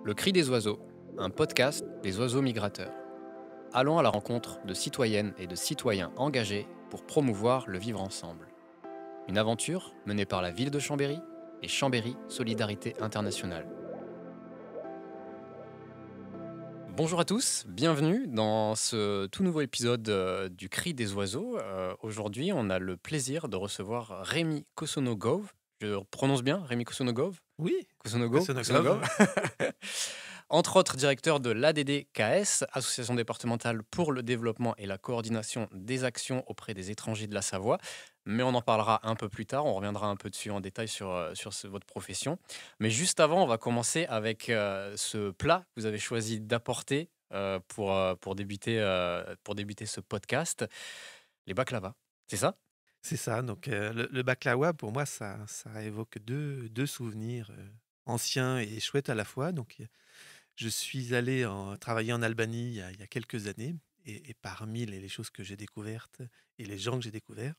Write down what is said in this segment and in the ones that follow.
Le cri des oiseaux, un podcast des oiseaux migrateurs. Allons à la rencontre de citoyennes et de citoyens engagés pour promouvoir le vivre ensemble. Une aventure menée par la ville de Chambéry et Chambéry Solidarité Internationale. Bonjour à tous, bienvenue dans ce tout nouveau épisode du Cri des oiseaux. Aujourd'hui, on a le plaisir de recevoir Rémi Kosonogov. Je prononce bien Rémi Kosonogov? Oui, Kosonogov, Sonogrove. Entre autres directeur de l'ADDKS, Association départementale pour le développement et la coordination des actions auprès des étrangers de la Savoie. Mais on en parlera un peu plus tard, on reviendra un peu dessus en détail sur votre profession. Mais juste avant, on va commencer avec ce plat que vous avez choisi d'apporter pour débuter ce podcast, les baklava. C'est ça? C'est ça. Donc, le baklawa, pour moi, ça évoque deux souvenirs anciens et chouettes à la fois. Donc, je suis allé travailler en Albanie il y a quelques années. Et parmi les choses que j'ai découvertes et les gens que j'ai découverts,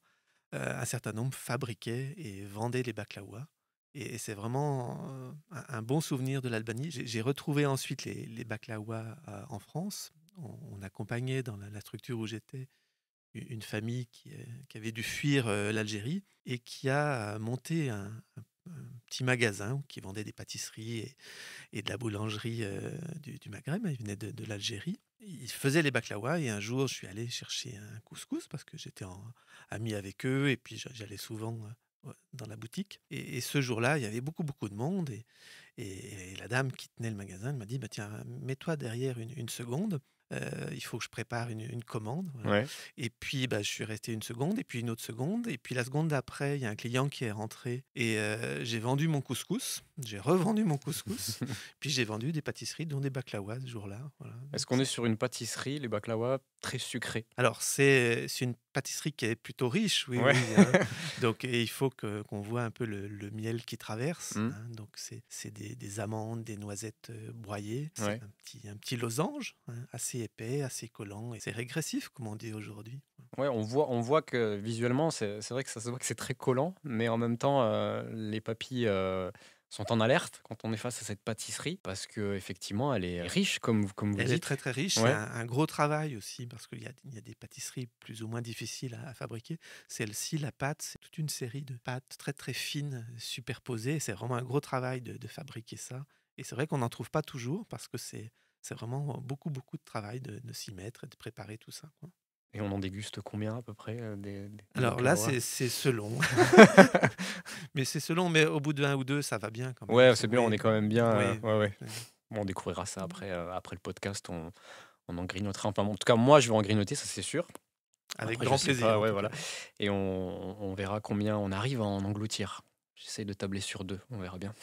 un certain nombre fabriquaient et vendaient les baklawas. Et c'est vraiment un bon souvenir de l'Albanie. J'ai retrouvé ensuite les baklawas en France. On accompagnait dans la structure où j'étais une famille qui avait dû fuir l'Algérie et qui a monté un petit magasin qui vendait des pâtisseries et de la boulangerie du Maghreb. Il venait de l'Algérie. Il faisait les baklawas et un jour, je suis allé chercher un couscous parce que j'étais ami avec eux et puis j'allais souvent dans la boutique. Et ce jour-là, il y avait beaucoup, beaucoup de monde et la dame qui tenait le magasin elle m'a dit, bah, tiens, mets-toi derrière une seconde. Il faut que je prépare une commande. Voilà. Ouais. Et puis, bah, je suis resté une seconde, et puis une autre seconde. Et puis la seconde d'après, il y a un client qui est rentré. Et j'ai vendu mon couscous. J'ai revendu mon couscous. Puis j'ai vendu des pâtisseries, dont des baklawas ce jour-là. Voilà. Est-ce Donc, qu'on est sur une pâtisserie, les baklava, très sucrés? alors, c'est une pâtisserie qui est plutôt riche, oui, Ouais. oui, hein. Donc, et il faut qu'on voit un peu le miel qui traverse, Hmm. hein. Donc, c'est des amandes, des noisettes broyées. C'est Ouais. un petit losange, hein, assez épais, assez collant. Et c'est régressif, comme on dit aujourd'hui. Ouais, on voit que visuellement, c'est vrai que ça se voit que c'est très collant, mais en même temps, les papilles sont en alerte quand on est face à cette pâtisserie, parce que effectivement, elle est riche, comme vous Elle est dites. très, très riche. C'est Ouais. un gros travail aussi parce qu'il y a des pâtisseries plus ou moins difficiles à fabriquer. Celle-ci, la pâte, c'est toute une série de pâtes très, très fines, superposées. C'est vraiment un gros travail de fabriquer ça. Et c'est vrai qu'on n'en trouve pas toujours parce que c'est vraiment beaucoup, beaucoup de travail de s'y mettre et de préparer tout ça, quoi. Et on en déguste combien à peu près des Alors là, baklava? c'est selon. Mais c'est selon, mais au bout d'un ou deux, ça va bien quand même. Ouais, c'est bien, on est quand même bien. Oui, Ouais, ouais. oui. Bon, on découvrira ça après le podcast. On en grignotera. Enfin, bon, en tout cas, moi, je vais en grignoter, ça c'est sûr. Avec Après, je grand sais plaisir pas, en ouais, tout cas. voilà. Et on verra combien on arrive à en engloutir. J'essaye de tabler sur 2, on verra bien.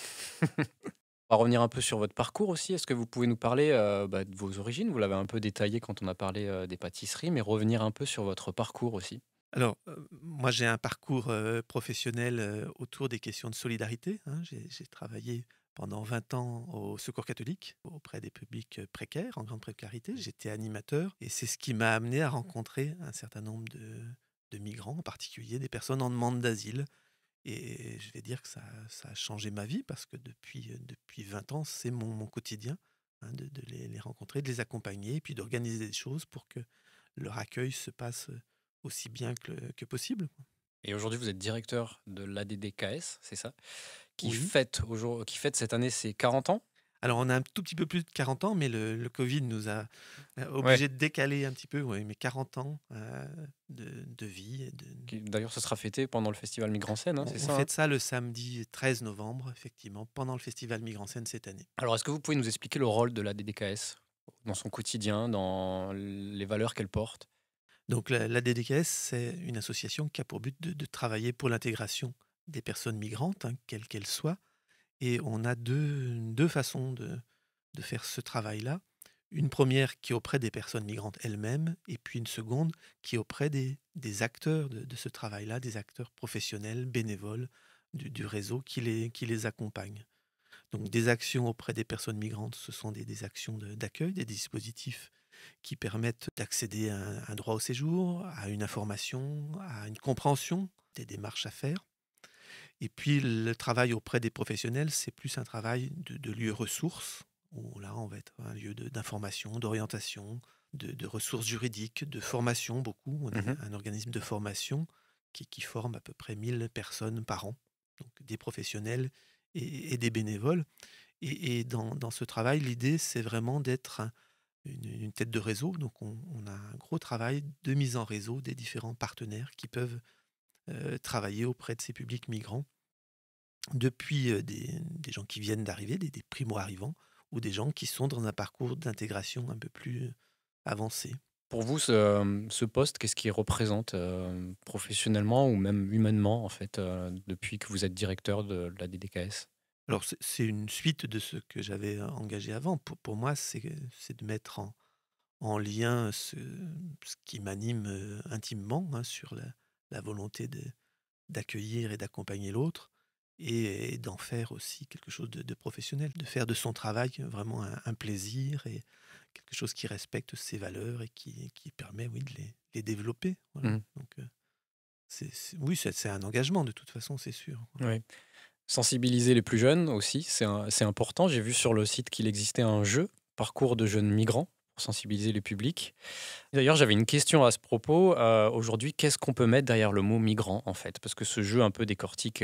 On va revenir un peu sur votre parcours aussi. Est-ce que vous pouvez nous parler de vos origines? Vous l'avez un peu détaillé quand on a parlé des pâtisseries, mais revenir un peu sur votre parcours aussi. Alors, moi, j'ai un parcours professionnel autour des questions de solidarité, hein. J'ai travaillé pendant 20 ans au Secours catholique, auprès des publics précaires, en grande précarité. J'étais animateur et c'est ce qui m'a amené à rencontrer un certain nombre de migrants, en particulier des personnes en demande d'asile. Et je vais dire que ça a changé ma vie parce que depuis 20 ans, c'est mon quotidien, hein, de les rencontrer, de les accompagner et puis d'organiser des choses pour que leur accueil se passe aussi bien que possible. Et aujourd'hui, vous êtes directeur de l'ADDKS, c'est ça? Oui. Qui fête cette année ses 40 ans? Alors, on a un tout petit peu plus de 40 ans, mais le Covid nous a Ouais. obligés de décaler un petit peu, ouais, mais 40 ans de vie. D'ailleurs, ce sera fêté pendant le festival Migrant Scène, hein, c'est On ça, hein? fête ça le samedi 13 novembre, effectivement, pendant le festival Migrant Scène cette année. Alors, est-ce que vous pouvez nous expliquer le rôle de l'ADDKS dans son quotidien, dans les valeurs qu'elle porte? Donc la DDKS, c'est une association qui a pour but de travailler pour l'intégration des personnes migrantes, hein, quelles qu'elles soient. Et on a deux façons de faire ce travail-là. Une première qui est auprès des personnes migrantes elles-mêmes, et puis une seconde qui est auprès des acteurs de ce travail-là, des acteurs professionnels, bénévoles du réseau qui les accompagnent. Donc des actions auprès des personnes migrantes, ce sont des actions d'accueil, des dispositifs qui permettent d'accéder à un droit au séjour, à une information, à une compréhension des démarches à faire. Et puis le travail auprès des professionnels, c'est plus un travail de lieu ressources où là, on va être un lieu d'information, d'orientation, de ressources juridiques, de formation beaucoup. On est Mmh. un organisme de formation qui forme à peu près 1 000 personnes par an, donc des professionnels et des bénévoles. Et dans ce travail, l'idée, c'est vraiment d'être une tête de réseau. Donc on a un gros travail de mise en réseau des différents partenaires qui peuvent travailler auprès de ces publics migrants, depuis des gens qui viennent d'arriver, des primo-arrivants, ou des gens qui sont dans un parcours d'intégration un peu plus avancé. Pour vous, ce poste, qu'est-ce qu'il représente, professionnellement ou même humainement, en fait, depuis que vous êtes directeur de la DDKS? Alors c'est une suite de ce que j'avais engagé avant. Pour moi, c'est de mettre en lien ce qui m'anime intimement, hein, sur la volonté d'accueillir et d'accompagner l'autre, et d'en faire aussi quelque chose de professionnel, de faire de son travail vraiment un plaisir, et quelque chose qui respecte ses valeurs et qui permet, oui, de les développer. Voilà. Mmh. Donc, oui, c'est un engagement de toute façon, c'est sûr. Oui. Sensibiliser les plus jeunes aussi, c'est important. J'ai vu sur le site qu'il existait un jeu, Parcours de jeunes migrants, pour sensibiliser les publics. D'ailleurs, j'avais une question à ce propos. Aujourd'hui, qu'est-ce qu'on peut mettre derrière le mot migrant, en fait? Parce que ce jeu un peu décortique,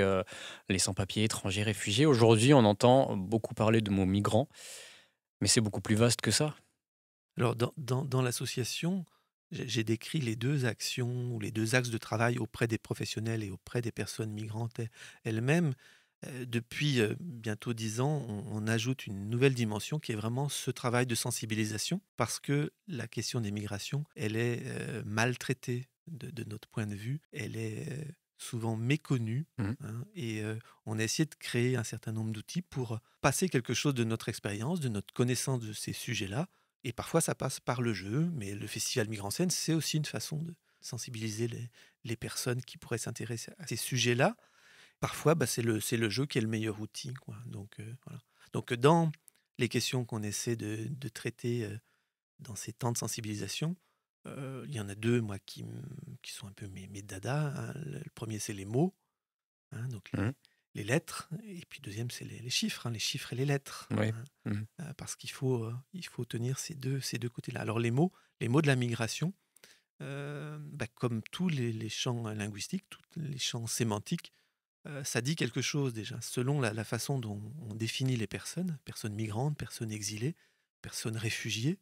les sans-papiers, étrangers, réfugiés. Aujourd'hui, on entend beaucoup parler de mots migrants, mais c'est beaucoup plus vaste que ça. Alors, dans l'association, j'ai décrit les 2 actions ou les 2 axes de travail auprès des professionnels et auprès des personnes migrantes elles-mêmes. Depuis, bientôt 10 ans, on ajoute une nouvelle dimension qui est vraiment ce travail de sensibilisation, parce que la question des migrations, elle est, maltraitée de notre point de vue. Elle est, souvent méconnue, Mmh. hein, et on a essayé de créer un certain nombre d'outils pour passer quelque chose de notre expérience, de notre connaissance de ces sujets-là, et parfois ça passe par le jeu, mais le festival Migrants Scène, c'est aussi une façon de sensibiliser les personnes qui pourraient s'intéresser à ces sujets-là. Parfois, bah, c'est le jeu qui est le meilleur outil, quoi. Donc, voilà. Donc, dans les questions qu'on essaie de traiter, dans ces temps de sensibilisation, il y en a 2 moi qui sont un peu mes dadas, hein. Le 1er, c'est les mots, hein, donc Mmh. les lettres, et puis deuxième, c'est les chiffres, hein, les chiffres et les lettres, Oui. hein, Mmh. parce qu'il faut tenir ces deux côtés-là. Alors les mots de la migration, bah, comme tous les champs linguistiques, tous les champs sémantiques, ça dit quelque chose déjà. Selon la façon dont on définit les personnes migrantes, personnes exilées, personnes réfugiées,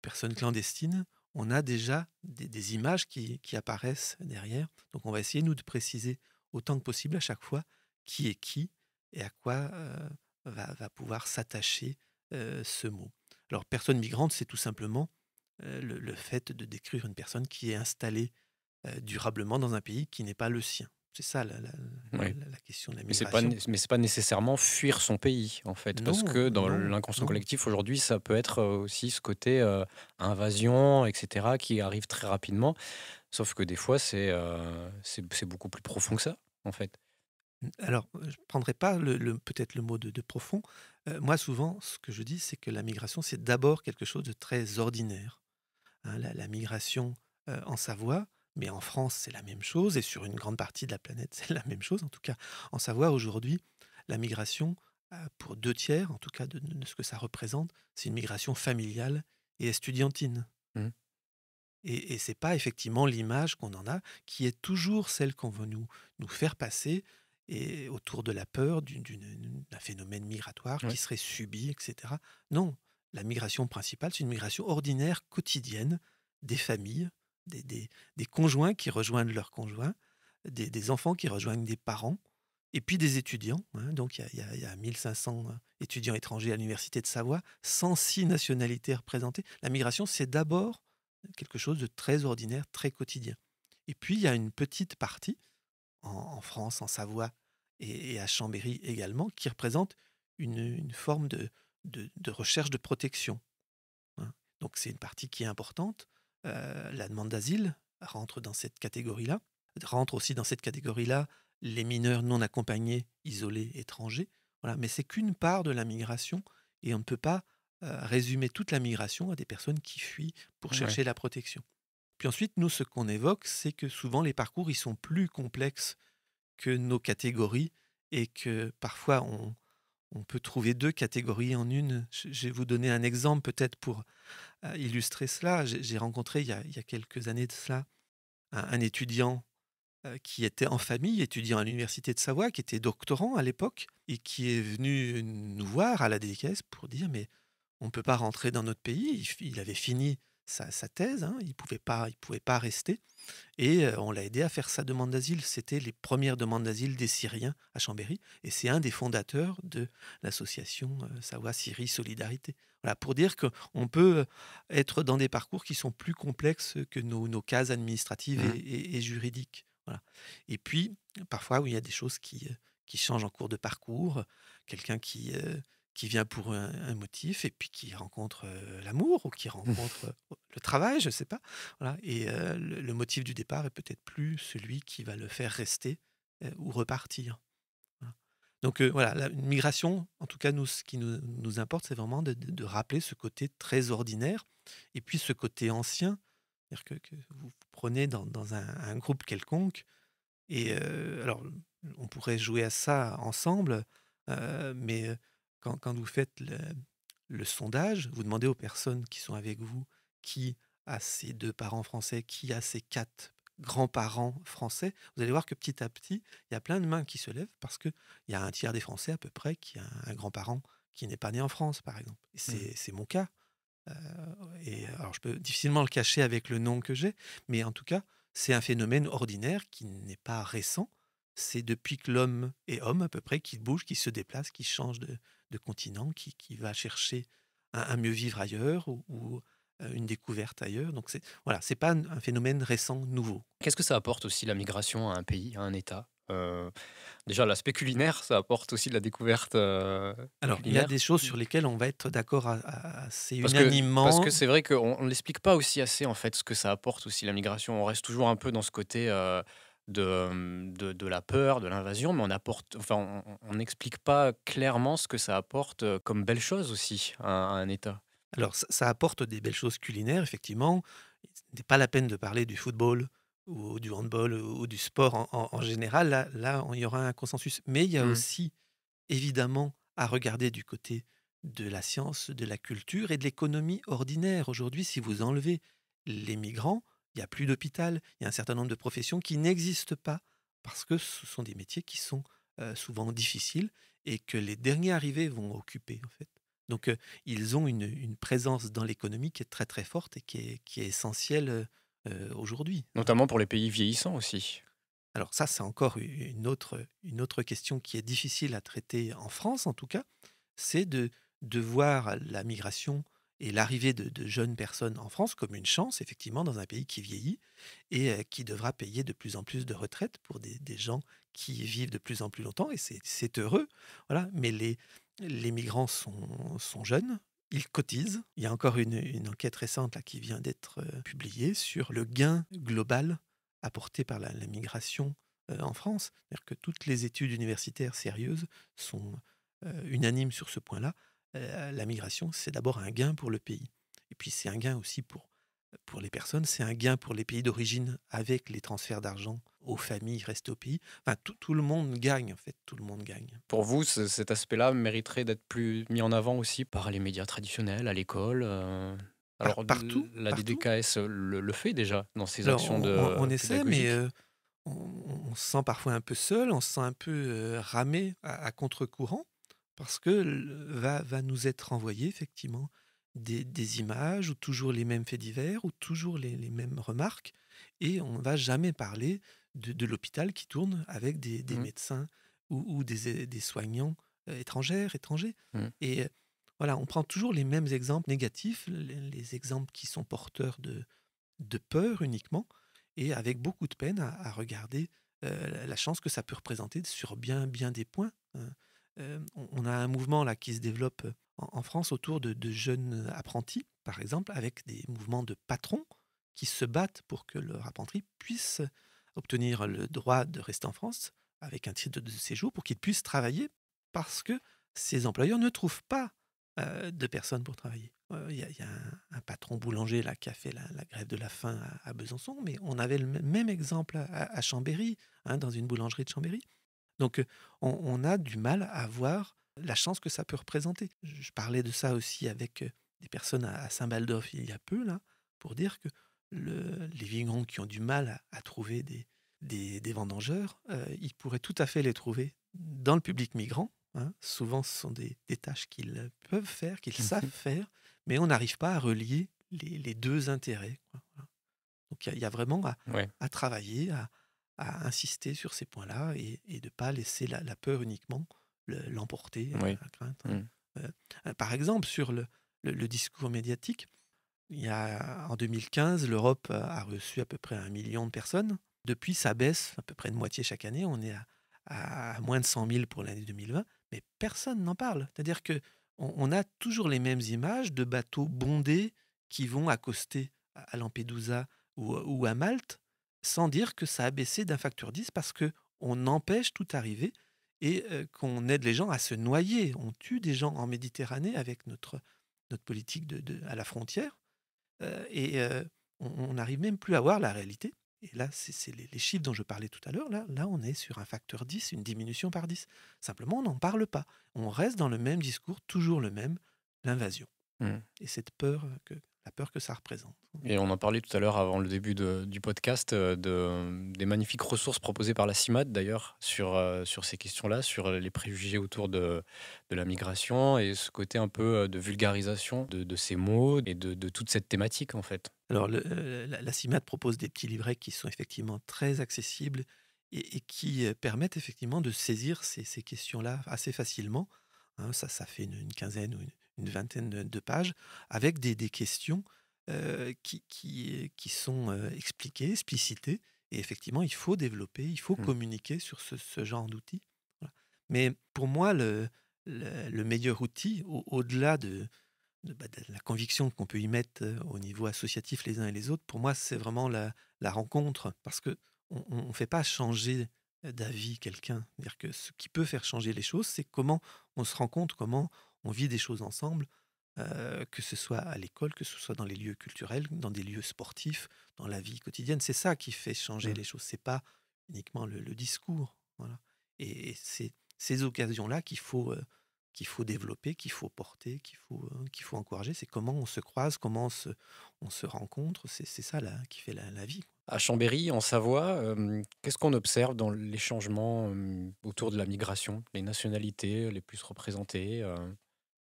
personnes clandestines, on a déjà des images qui apparaissent derrière. Donc on va essayer, nous, de préciser autant que possible à chaque fois qui est qui et à quoi va pouvoir s'attacher ce mot. Alors, personne migrante, c'est tout simplement le fait de décrire une personne qui est installée durablement dans un pays qui n'est pas le sien. C'est ça Oui. la question de la Mais c'est pas migration. né mais c'est pas nécessairement fuir son pays, en fait, parce Non, que dans non, l'inconscient non. collectif aujourd'hui, ça peut être, aussi ce côté, invasion et cetera qui arrive très rapidement. Sauf que des fois, c'est beaucoup plus profond que ça, en fait. Alors, je ne prendrais pas peut-être le mot de profond. Moi, souvent, ce que je dis, c'est que la migration, c'est d'abord quelque chose de très ordinaire, hein. La migration, en Savoie, mais en France, c'est la même chose, et sur une grande partie de la planète, c'est la même chose. En tout cas, en Savoie, aujourd'hui, la migration, pour 2 tiers, en tout cas de ce que ça représente, c'est une migration familiale et estudiantine. Mmh. Et c'est pas effectivement l'image qu'on en a, qui est toujours celle qu'on veut nous faire passer, et autour de la peur d'un phénomène migratoire qui Ouais. serait subi, et cetera. Non, la migration principale, c'est une migration ordinaire, quotidienne, des familles, des conjoints qui rejoignent leurs conjoints, des enfants qui rejoignent des parents, et puis des étudiants, hein. Donc il y a 1 500 étudiants étrangers à l'université de Savoie, 106 nationalités représentées. La migration, c'est d'abord quelque chose de très ordinaire, très quotidien. Et puis, il y a une petite partie, en France, en Savoie et à Chambéry également, qui représente une forme de recherche de protection, hein. Donc, c'est une partie qui est importante. La demande d'asile rentre dans cette catégorie-là. Rentre aussi dans cette catégorie-là les mineurs non accompagnés, isolés, étrangers. Voilà. Mais c'est qu'une part de la migration, et on ne peut pas résumer toute la migration à des personnes qui fuient pour Ouais. chercher la protection. Puis ensuite, nous, ce qu'on évoque, c'est que souvent les parcours, ils sont plus complexes que nos catégories, et que parfois on peut trouver 2 catégories en une. Je vais vous donner un exemple peut-être pour, illustrer cela. J'ai rencontré il y a quelques années de cela un étudiant, qui était en famille, étudiant à l'université de Savoie, qui était doctorant à l'époque et qui est venu nous voir à la DKS pour dire: «Mais on ne peut pas rentrer dans notre pays». Il avait fini sa thèse, hein, il pouvait pas rester et on l'a aidé à faire sa demande d'asile. C'était les premières demandes d'asile des Syriens à Chambéry et c'est un des fondateurs de l'association, Savoie-Syrie Solidarité. Voilà, pour dire qu'on peut, être dans des parcours qui sont plus complexes que nos cases administratives Mmh. et juridiques. Voilà et puis, parfois, oui, il y a des choses qui changent en cours de parcours. Quelqu'un qui vient pour un motif et puis qui rencontre, l'amour ou qui rencontre, le travail, je ne sais pas. Voilà et le motif du départ est peut-être plus celui qui va le faire rester, ou repartir. Voilà. Donc voilà, la une migration, en tout cas nous, ce qui nous importe, c'est vraiment de rappeler ce côté très ordinaire et puis ce côté ancien. C'est-à-dire que vous prenez dans un groupe quelconque et alors on pourrait jouer à ça ensemble, mais quand vous faites le sondage, vous demandez aux personnes qui sont avec vous, qui a ses 2 parents français, qui a ses 4 grands-parents français, vous allez voir que petit à petit, il y a plein de mains qui se lèvent parce qu'il y a un tiers des Français à peu près qui a un grand-parent qui n'est pas né en France, par exemple. Et Mmh. c'est mon cas. Heu et alors je peux difficilement le cacher avec le nom que j'ai, mais en tout cas, c'est un phénomène ordinaire qui n'est pas récent. C'est depuis que l'homme est homme à peu près qu'il bouge, qu'il se déplace, qu'il change de continent, qui va chercher un mieux vivre ailleurs ou une découverte ailleurs. Donc c'est voilà, c'est pas un phénomène récent, nouveau. Qu'est-ce que ça apporte aussi la migration à un pays, à un État? Déjà l'aspect culinaire, ça apporte aussi de la découverte, Alors, il y a culinaire? des choses sur lesquelles on va être d'accord assez Parce que unanimement. c'est vrai qu'on ne l'explique pas aussi assez, en fait, ce que ça apporte aussi la migration. On reste toujours un peu dans ce côté, de la peur, de l'invasion, mais on n'explique pas clairement ce que ça apporte, comme belle chose aussi à un État. Alors ça apporte des belles choses culinaires effectivement. Ce n'est pas la peine de parler du football ou du handball ou du sport en général. Là, il y aura un consensus. Mais il y a Mmh. aussi évidemment à regarder du côté de la science, de la culture et de l'économie ordinaire. Aujourd'hui, si vous enlevez les migrants, il y a plus d'hôpital, il y a un certain nombre de professions qui n'existent pas parce que ce sont des métiers qui sont, souvent difficiles et que les derniers arrivés vont occuper, en fait. Donc, ils ont une présence dans l'économie qui est très, très forte et qui est essentielle, aujourd'hui, hein. Notamment pour les pays vieillissants aussi. Alors ça, c'est encore une autre question qui est difficile à traiter en France, en tout cas, c'est de voir la migration et l'arrivée de jeunes personnes en France comme une chance, effectivement, dans un pays qui vieillit et qui devra payer de plus en plus de retraites pour des gens qui vivent de plus en plus longtemps et c'est heureux, voilà. Mais les migrants sont jeunes, ils cotisent. Il y a encore une enquête récente là qui vient d'être, publiée sur le gain global apporté par la migration, en France. C'est-à-dire que toutes les études universitaires sérieuses sont, unanimes sur ce point-là. La migration, c'est d'abord un gain pour le pays et puis c'est un gain aussi pour les personnes, c'est un gain pour les pays d'origine avec les transferts d'argent aux familles restées au pays. Enfin tout le monde gagne en fait, tout le monde gagne. Pour vous, cet aspect-là mériterait d'être plus mis en avant aussi par les médias traditionnels, à l'école? Alors Partout, la partout. DDKS le fait déjà dans ses Alors actions on essaie mais pédagogiques. on se sent parfois un peu seul, on se sent un peu, ramé à contre-courant parce que va nous être envoyé effectivement des images ou toujours les mêmes faits divers ou toujours les mêmes remarques et on ne va jamais parler de l'hôpital qui tourne avec des Mmh, médecins ou des soignants, étrangers mmh. et voilà, on prend toujours les mêmes exemples négatifs, les exemples qui sont porteurs de peur uniquement et avec beaucoup de peine à regarder, la chance que ça peut représenter sur bien des points, hein. On a un mouvement là qui se développe, en France autour de jeunes apprentis, par exemple, avec des mouvements de patrons qui se battent pour que leur apprenti puisse obtenir le droit de rester en France avec un titre de séjour pour qu'ils puissent travailler parce que ces employeurs ne trouvent pas, de personnes pour travailler. Il y a un patron boulanger là qui a fait la grève de la faim à Besançon, mais on avait le même exemple à Chambéry, hein, dans une boulangerie de Chambéry. Donc, on a du mal à voir, la chance que ça peut représenter. Je parlais de ça aussi avec des personnes à Saint-Baldoff il y a peu, là, pour dire que les vignerons qui ont du mal à trouver des vendangeurs, ils pourraient tout à fait les trouver dans le public migrant. Hein. Souvent, ce sont des tâches qu'ils peuvent faire, qu'ils savent faire, mais on n'arrive pas à relier les deux intérêts. Quoi. Voilà. Donc il y a vraiment Ouais. à travailler, à insister sur ces points-là et de ne pas laisser la peur uniquement l'emporter, Oui. la crainte. Hein. Mmh. Par exemple, sur le discours médiatique, en 2015, l'Europe a reçu à peu près 1 million de personnes. Depuis, ça baisse à peu près de moitié chaque année. On est à moins de 100 000 pour l'année 2020, mais personne n'en parle. C'est-à-dire que on a toujours les mêmes images de bateaux bondés qui vont accoster à Lampedusa ou à Malte, sans dire que ça a baissé d'un facteur 10 parce que on empêche toute arrivée et qu'on aide les gens à se noyer. On tue des gens en Méditerranée avec notre politique à la frontière. On n'arrive même plus à voir la réalité. Et là, c'est les chiffres dont je parlais tout à l'heure. Là, on est sur un facteur 10, une diminution par 10. Simplement, on n'en parle pas. On reste dans le même discours, toujours le même, l'invasion. Mmh. Et la peur que ça représente. Et on en parlait tout à l'heure avant le début du podcast, des magnifiques ressources proposées par la CIMAD d'ailleurs sur ces questions-là, sur les préjugés autour de la migration et ce côté un peu de vulgarisation de ces mots et de toute cette thématique en fait. Alors, la CIMAD propose des petits livrets qui sont effectivement très accessibles et qui permettent effectivement de saisir ces questions-là assez facilement. Hein. Ça fait une quinzaine ou une vingtaine de pages avec des questions qui sont expliquées, explicitées. Et effectivement, il faut développer, il faut Mmh. communiquer sur ce genre d'outils. Voilà. Mais pour moi, le meilleur outil, au-delà de la conviction qu'on peut y mettre au niveau associatif les uns et les autres, pour moi, c'est vraiment la rencontre. Parce que on ne fait pas changer d'avis quelqu'un. C'est-à-dire que ce qui peut faire changer les choses, c'est comment on se rencontre, comment on vit des choses ensemble, que ce soit à l'école, que ce soit dans les lieux culturels, dans des lieux sportifs, dans la vie quotidienne. C'est ça qui fait changer Mmh. les choses. C'est pas uniquement le discours. Voilà. Et c'est ces occasions-là qu'il faut développer, qu'il faut porter, qu'il faut encourager. C'est comment on se croise, comment on se rencontre. C'est ça là, qui fait la vie. Quoi. À Chambéry, en Savoie, qu'est-ce qu'on observe dans les changements autour de la migration, les nationalités les plus représentées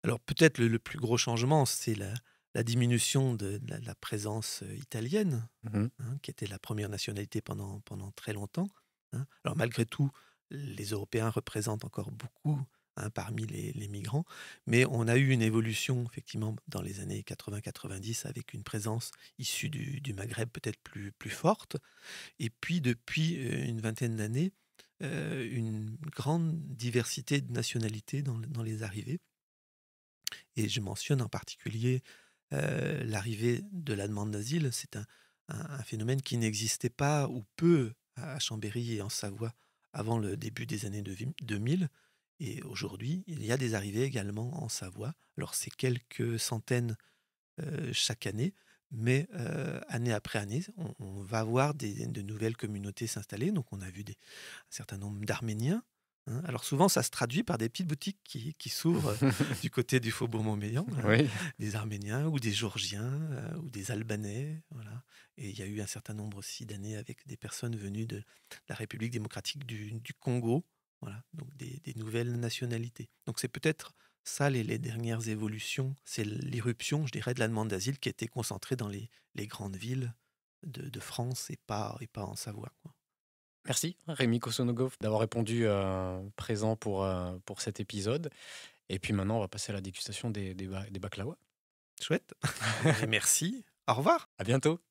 Alors peut-être le plus gros changement, c'est la diminution de la présence italienne, Mhm. hein, qui était la première nationalité pendant très longtemps. Hein. Alors malgré tout, les Européens représentent encore beaucoup hein, parmi les migrants, mais on a eu une évolution effectivement dans les années 80-90 avec une présence issue du Maghreb peut-être plus forte. Et puis depuis une vingtaine d'années, une grande diversité de nationalités dans les arrivées. Et je mentionne en particulier l'arrivée de la demande d'asile. C'est un phénomène qui n'existait pas ou peu à Chambéry et en Savoie avant le début des années 2000. Et aujourd'hui, il y a des arrivées également en Savoie. Alors, c'est quelques centaines chaque année, mais année après année, on va voir de nouvelles communautés s'installer. Donc, on a vu un certain nombre d'Arméniens. Hein. Alors, souvent, ça se traduit par des petites boutiques qui s'ouvrent du côté du Faubourg Montmélian, hein, Oui. des Arméniens ou des Géorgiens ou des Albanais. Voilà. Et il y a eu un certain nombre aussi d'années avec des personnes venues de la République démocratique du Congo. Voilà. Donc, des nouvelles nationalités. Donc, c'est peut-être ça, les dernières évolutions, c'est l'irruption, je dirais, de la demande d'asile qui était concentrée dans les grandes villes de France et pas en Savoie. Quoi. Merci Rémi Kosonogov d'avoir répondu présent pour cet épisode. Et puis maintenant, on va passer à la dégustation des baklawas. Chouette. Et merci. Au revoir. À bientôt.